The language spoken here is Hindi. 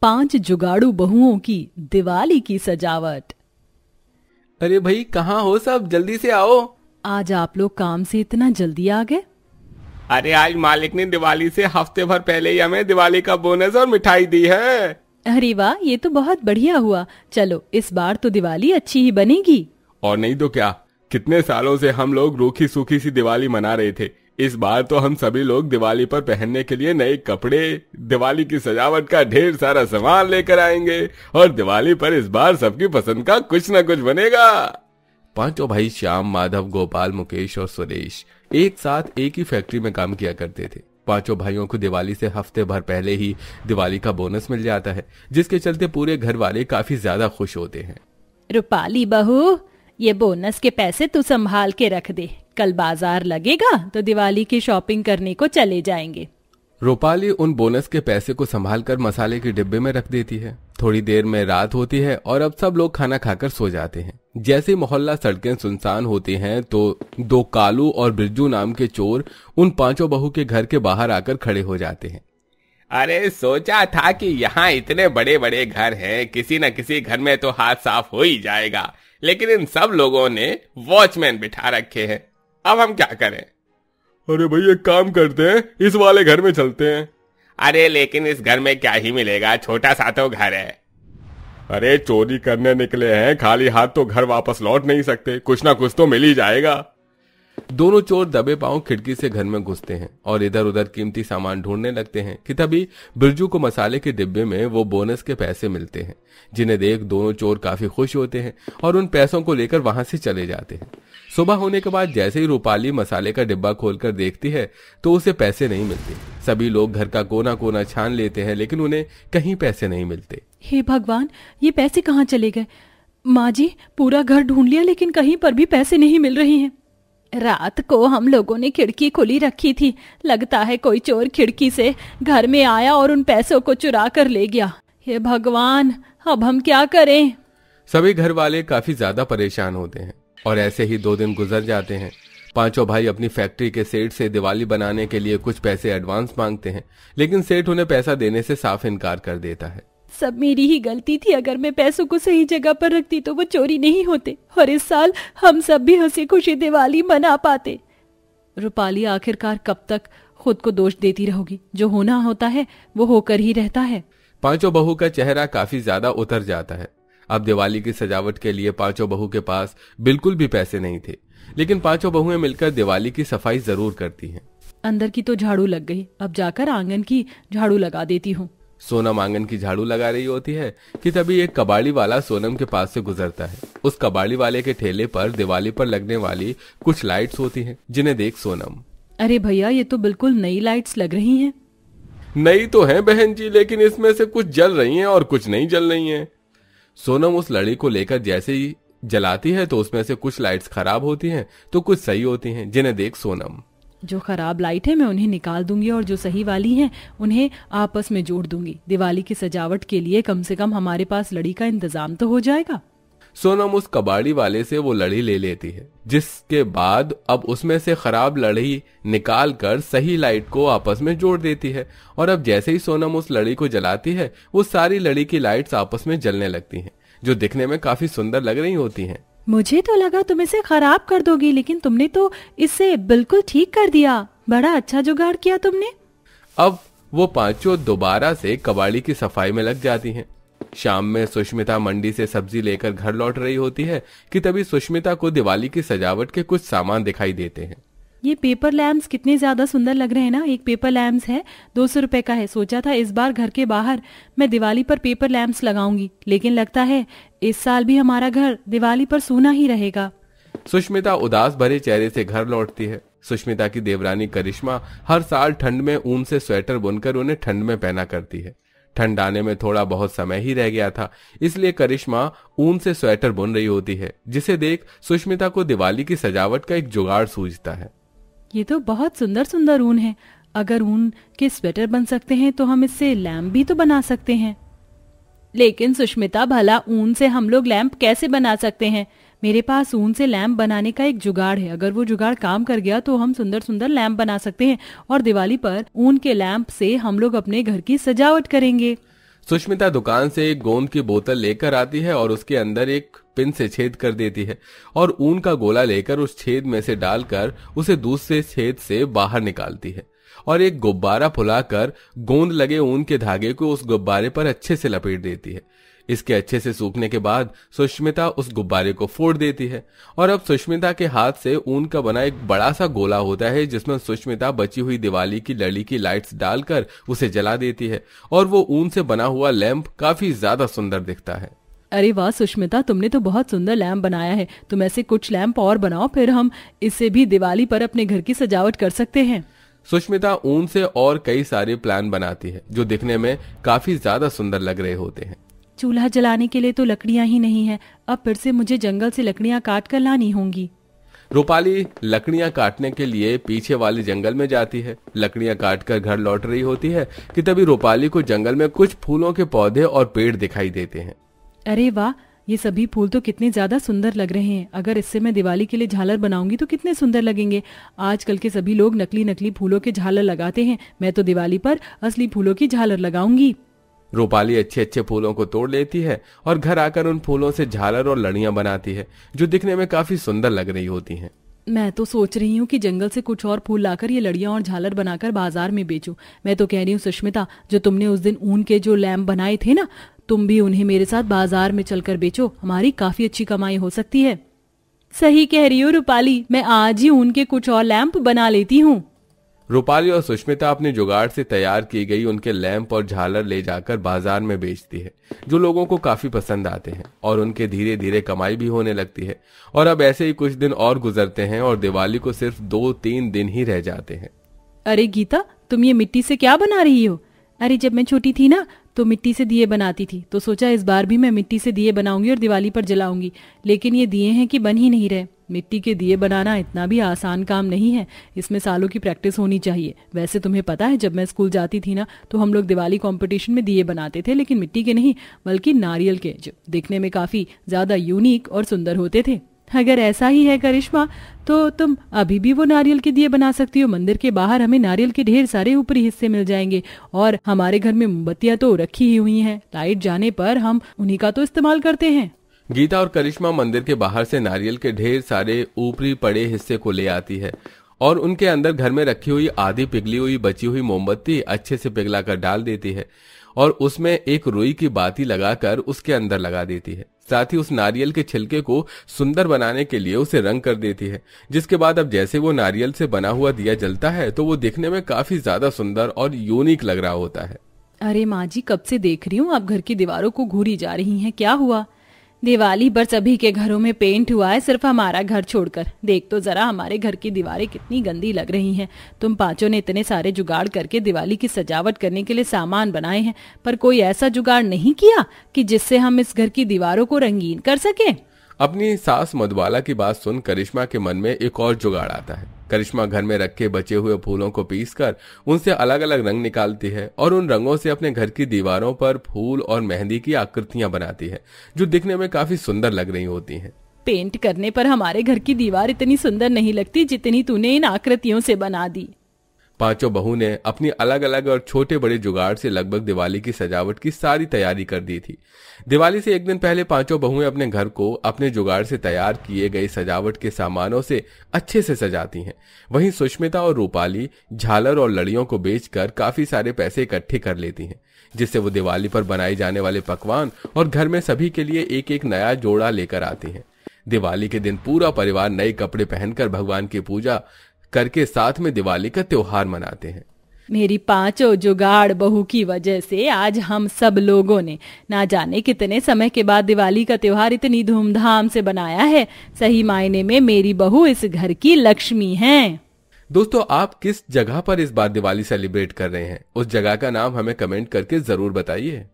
5 जुगाड़ू बहुओं की दिवाली की सजावट। अरे भाई, कहाँ हो सब? जल्दी से आओ। आज आप लोग काम से इतना जल्दी आ गए? अरे आज मालिक ने दिवाली से हफ्ते भर पहले ही हमें दिवाली का बोनस और मिठाई दी है। अरे वाह, ये तो बहुत बढ़िया हुआ। चलो इस बार तो दिवाली अच्छी ही बनेगी। और नहीं तो क्या, कितने सालों से हम लोग रूखी सूखी सी दिवाली मना रहे थे। इस बार तो हम सभी लोग दिवाली पर पहनने के लिए नए कपड़े, दिवाली की सजावट का ढेर सारा सामान लेकर आएंगे और दिवाली पर इस बार सबकी पसंद का कुछ न कुछ बनेगा। पांचों भाई श्याम, माधव, गोपाल, मुकेश और सुरेश एक साथ एक ही फैक्ट्री में काम किया करते थे। पांचों भाइयों को दिवाली से हफ्ते भर पहले ही दिवाली का बोनस मिल जाता है, जिसके चलते पूरे घर वाले काफी ज्यादा खुश होते हैं। रूपाली बहू, ये बोनस के पैसे तू संभाल के रख दे। कल बाजार लगेगा तो दिवाली की शॉपिंग करने को चले जाएंगे। रूपाली उन बोनस के पैसे को संभालकर मसाले के डिब्बे में रख देती है। थोड़ी देर में रात होती है और अब सब लोग खाना खाकर सो जाते हैं। जैसे मोहल्ला सड़कें सुनसान होती हैं तो 2 कालू और बिरजू नाम के चोर उन पांचों बहू के घर के बाहर आकर खड़े हो जाते हैं। अरे सोचा था कि यहाँ इतने बड़े बड़े घर हैं, किसी न किसी घर में तो हाथ साफ हो ही जाएगा, लेकिन इन सब लोगों ने वॉचमैन बिठा रखे हैं। अब हम क्या करें? अरे भाई, एक काम करते हैं, इस वाले घर में चलते हैं। अरे लेकिन इस घर में क्या ही मिलेगा, छोटा सा तो घर है। अरे चोरी करने निकले हैं, खाली हाथ तो घर वापस लौट नहीं सकते, कुछ ना कुछ तो मिल ही जाएगा। दोनों चोर दबे पांव खिड़की से घर में घुसते हैं और इधर उधर कीमती सामान ढूंढने लगते हैं कि तभी बिरजू को मसाले के डिब्बे में वो बोनस के पैसे मिलते हैं, जिन्हें देख दोनों चोर काफी खुश होते हैं और उन पैसों को लेकर वहां से चले जाते हैं। सुबह होने के बाद जैसे ही रूपाली मसाले का डिब्बा खोलकर देखती है तो उसे पैसे नहीं मिलते। सभी लोग घर का कोना कोना छान लेते हैं, लेकिन उन्हें कहीं पैसे नहीं मिलते। हे भगवान, ये पैसे कहाँ चले गए? माँ जी, पूरा घर ढूंढ लिया लेकिन कहीं पर भी पैसे नहीं मिल रहे हैं। रात को हम लोगों ने खिड़की खुली रखी थी, लगता है कोई चोर खिड़की से घर में आया और उन पैसों को चुरा कर ले गया। हे भगवान, अब हम क्या करें? सभी घर वाले काफी ज्यादा परेशान होते हैं और ऐसे ही 2 दिन गुजर जाते हैं। पांचों भाई अपनी फैक्ट्री के सेठ से दिवाली बनाने के लिए कुछ पैसे एडवांस मांगते हैं, लेकिन सेठ उन्हें पैसा देने से साफ इनकार कर देता है। सब मेरी ही गलती थी, अगर मैं पैसों को सही जगह पर रखती तो वो चोरी नहीं होते और इस साल हम सब भी हंसी खुशी दिवाली मना पाते। रूपाली आखिरकार कब तक खुद को दोष देती रहोगी? जो होना होता है वो होकर ही रहता है। पांचों बहू का चेहरा काफी ज्यादा उतर जाता है। अब दिवाली की सजावट के लिए पांचों बहू के पास बिल्कुल भी पैसे नहीं थे, लेकिन पांचों बहुएं मिलकर दिवाली की सफाई जरूर करती हैं। अंदर की तो झाड़ू लग गई, अब जाकर आंगन की झाड़ू लगा देती हूँ। सोनम आंगन की झाड़ू लगा रही होती है कि तभी एक कबाड़ी वाला सोनम के पास से गुजरता है। उस कबाड़ी वाले के ठेले पर दिवाली पर लगने वाली कुछ लाइट्स होती हैं, जिन्हें देख सोनम, अरे भैया, ये तो बिल्कुल नई लाइट्स लग रही हैं। नई तो है बहन जी, लेकिन इसमें से कुछ जल रही हैं और कुछ नहीं जल रही हैं। सोनम उस लड़ी को लेकर जैसे ही जलाती है तो उसमें से कुछ लाइट्स खराब होती हैं तो कुछ सही होती हैं, जिन्हें देख सोनम, जो खराब लाइट है मैं उन्हें निकाल दूंगी और जो सही वाली हैं उन्हें आपस में जोड़ दूंगी। दिवाली की सजावट के लिए कम से कम हमारे पास लड़ी का इंतजाम तो हो जाएगा। सोनम उस कबाड़ी वाले से वो लड़ी ले लेती है, जिसके बाद अब उसमें से खराब लड़ी निकाल कर सही लाइट को आपस में जोड़ देती है और अब जैसे ही सोनम उस लड़ी को जलाती है वो सारी लड़ी की लाइट्स आपस में जलने लगती हैं, जो दिखने में काफी सुंदर लग रही होती हैं। मुझे तो लगा तुम इसे खराब कर दोगी, लेकिन तुमने तो इसे बिल्कुल ठीक कर दिया। बड़ा अच्छा जुगाड़ किया तुमने। अब वो पांचों दोबारा से कबाड़ी की सफाई में लग जाती हैं। शाम में सुष्मिता मंडी से सब्जी लेकर घर लौट रही होती है कि तभी सुष्मिता को दिवाली की सजावट के कुछ सामान दिखाई देते हैं। ये पेपर लैम्प्स कितने ज्यादा सुंदर लग रहे हैं ना। एक पेपर लैम्प्स है 200 रुपए का है। सोचा था इस बार घर के बाहर मैं दिवाली पर पेपर लैम्प्स लगाऊंगी, लेकिन लगता है इस साल भी हमारा घर दिवाली पर सूना ही रहेगा। सुष्मिता उदास भरे चेहरे से घर लौटती है। सुष्मिता की देवरानी करिश्मा हर साल ठंड में ऊन से स्वेटर बुनकर उन्हें ठंड में पहना करती है। ठंड आने में थोड़ा बहुत समय ही रह गया था, इसलिए करिश्मा ऊन से स्वेटर बुन रही होती है, जिसे देख सुष्मिता को दिवाली की सजावट का एक जुगाड़ सूझता है। ये तो बहुत सुंदर सुंदर ऊन है। अगर ऊन के स्वेटर बन सकते हैं तो हम इससे लैम्प भी तो बना सकते हैं। लेकिन सुष्मिता, भला ऊन से हम लोग लैंप कैसे बना सकते हैं? मेरे पास ऊन से लैंप बनाने का एक जुगाड़ है। अगर वो जुगाड़ काम कर गया तो हम सुंदर सुंदर लैंप बना सकते हैं और दिवाली पर ऊन के लैंप से हम लोग अपने घर की सजावट करेंगे। सुष्मिता दुकान से एक गोंद की बोतल लेकर आती है और उसके अंदर एक पिन से छेद कर देती है और ऊन का गोला लेकर उस छेद में से डालकर उसे दूसरे छेद से बाहर निकालती है और एक गुब्बारा फुलाकर गोंद लगे ऊन के धागे को उस गुब्बारे पर अच्छे से लपेट देती है। इसके अच्छे से सूखने के बाद सुष्मिता उस गुब्बारे को फोड़ देती है और अब सुष्मिता के हाथ से ऊन का बना एक बड़ा सा गोला होता है जिसमें सुष्मिता बची हुई दिवाली की लड़ी की लाइट्स डालकर उसे जला देती है और वो ऊन से बना हुआ लैंप काफी ज्यादा सुंदर दिखता है। अरे वाह सुष्मिता, तुमने तो बहुत सुंदर लैंप बनाया है। तुम ऐसे कुछ लैंप और बनाओ, फिर हम इससे भी दिवाली पर अपने घर की सजावट कर सकते हैं। सुष्मिता ऊन से और कई सारे प्लान बनाती है जो दिखने में काफी ज्यादा सुंदर लग रहे होते हैं। चूल्हा जलाने के लिए तो लकड़ियां ही नहीं है, अब फिर से मुझे जंगल से लकड़ियां काट कर लानी होंगी। रूपाली लकड़ियां काटने के लिए पीछे वाले जंगल में जाती है। लकड़ियां काटकर घर लौट रही होती है कि तभी रूपाली को जंगल में कुछ फूलों के पौधे और पेड़ दिखाई देते हैं। अरे वाह, ये सभी फूल तो कितने ज्यादा सुंदर लग रहे हैं। अगर इससे मैं दिवाली के लिए झालर बनाऊंगी तो कितने सुंदर लगेंगे। आजकल के सभी लोग नकली नकली फूलों के झालर लगाते हैं, मैं तो दिवाली पर असली फूलों की झालर लगाऊंगी। रूपाली अच्छे अच्छे फूलों को तोड़ लेती है और घर आकर उन फूलों से झालर और लड़ियां बनाती है जो दिखने में काफी सुंदर लग रही होती हैं। मैं तो सोच रही हूँ कि जंगल से कुछ और फूल लाकर ये लड़ियां और झालर बनाकर बाजार में बेचूं। मैं तो कह रही हूँ सुष्मिता, जो तुमने उस दिन ऊन के जो लैंप बनाए थे ना, तुम भी उन्हें मेरे साथ बाजार में चलकर बेचो, हमारी काफी अच्छी कमाई हो सकती है। सही कह रही हो रूपाली, मैं आज ही ऊन के कुछ और लैंप बना लेती हूँ। रूपाली और सुष्मिता अपने जुगाड़ से तैयार की गई उनके लैंप और झालर ले जाकर बाजार में बेचती है जो लोगों को काफी पसंद आते हैं और उनके धीरे धीरे कमाई भी होने लगती है। और अब ऐसे ही कुछ दिन और गुजरते हैं और दिवाली को सिर्फ 2-3 दिन ही रह जाते हैं। अरे गीता, तुम ये मिट्टी से क्या बना रही हो? अरे जब मैं छोटी थी ना तो मिट्टी से दिए बनाती थी, तो सोचा इस बार भी मैं मिट्टी से दिए बनाऊंगी और दिवाली पर जलाऊंगी। लेकिन ये दिए हैं कि बन ही नहीं रहे। मिट्टी के दिए बनाना इतना भी आसान काम नहीं है, इसमें सालों की प्रैक्टिस होनी चाहिए। वैसे तुम्हें पता है, जब मैं स्कूल जाती थी ना तो हम लोग दिवाली कंपटीशन में दिए बनाते थे, लेकिन मिट्टी के नहीं बल्कि नारियल के, जो दिखने में काफी ज्यादा यूनिक और सुंदर होते थे। अगर ऐसा ही है करिश्मा, तो तुम अभी भी वो नारियल के दिए बना सकती हो। मंदिर के बाहर हमें नारियल के ढेर सारे ऊपरी हिस्से मिल जाएंगे और हमारे घर में मोमबत्तियां तो रखी ही हुई हैं, लाइट जाने पर हम उन्हीं का तो इस्तेमाल करते हैं। गीता और करिश्मा मंदिर के बाहर से नारियल के ढेर सारे ऊपरी पड़े हिस्से को ले आती है और उनके अंदर घर में रखी हुई आधी पिघली हुई बची हुई मोमबत्ती अच्छे से पिघलाकर डाल देती है और उसमें एक रुई की बाती लगाकर उसके अंदर लगा देती है। साथ ही उस नारियल के छिलके को सुंदर बनाने के लिए उसे रंग कर देती है, जिसके बाद अब जैसे वो नारियल से बना हुआ दिया जलता है तो वो दिखने में काफी ज्यादा सुंदर और यूनिक लग रहा होता है। अरे माँ जी, कब से देख रही हूँ आप घर की दीवारों को घूरी जा रही हैं, क्या हुआ? दिवाली पर सभी के घरों में पेंट हुआ है, सिर्फ हमारा घर छोड़कर। देख तो जरा हमारे घर की दीवारें कितनी गंदी लग रही हैं। तुम पांचों ने इतने सारे जुगाड़ करके दिवाली की सजावट करने के लिए सामान बनाए हैं, पर कोई ऐसा जुगाड़ नहीं किया कि जिससे हम इस घर की दीवारों को रंगीन कर सके। अपनी सास मधुबाला की बात सुन करिश्मा के मन में एक और जुगाड़ आता है। करिश्मा घर में रखे बचे हुए फूलों को पीसकर उनसे अलग अलग रंग निकालती है और उन रंगों से अपने घर की दीवारों पर फूल और मेहंदी की आकृतियां बनाती है जो दिखने में काफी सुंदर लग रही होती हैं। पेंट करने पर हमारे घर की दीवार इतनी सुंदर नहीं लगती जितनी तूने इन आकृतियों से बना दी। पांचों बहू ने अपनी अलग अलग और छोटे बड़े जुगाड़ से लगभग दिवाली की सजावट की सारी तैयारी कर दी थी। दिवाली से एक दिन पहले पांचों बहुएं अपने घर को अपने जुगाड़ से तैयार किए गए सजावट के सामानों से अच्छे से सजाती हैं। वहीं सुष्मिता और रूपाली झालर और लड़ियों को बेचकर काफी सारे पैसे इकट्ठे कर लेती हैं, जिससे वो दिवाली पर बनाए जाने वाले पकवान और घर में सभी के लिए एक एक नया जोड़ा लेकर आती हैं। दिवाली के दिन पूरा परिवार नए कपड़े पहनकर भगवान की पूजा करके साथ में दिवाली का त्योहार मनाते हैं। मेरी पांचों जुगाड़ बहू की वजह से आज हम सब लोगों ने ना जाने कितने समय के बाद दिवाली का त्योहार इतनी धूमधाम से बनाया है। सही मायने में मेरी बहू इस घर की लक्ष्मी है। दोस्तों, आप किस जगह पर इस बार दिवाली सेलिब्रेट कर रहे हैं? उस जगह का नाम हमें कमेंट करके जरूर बताइए।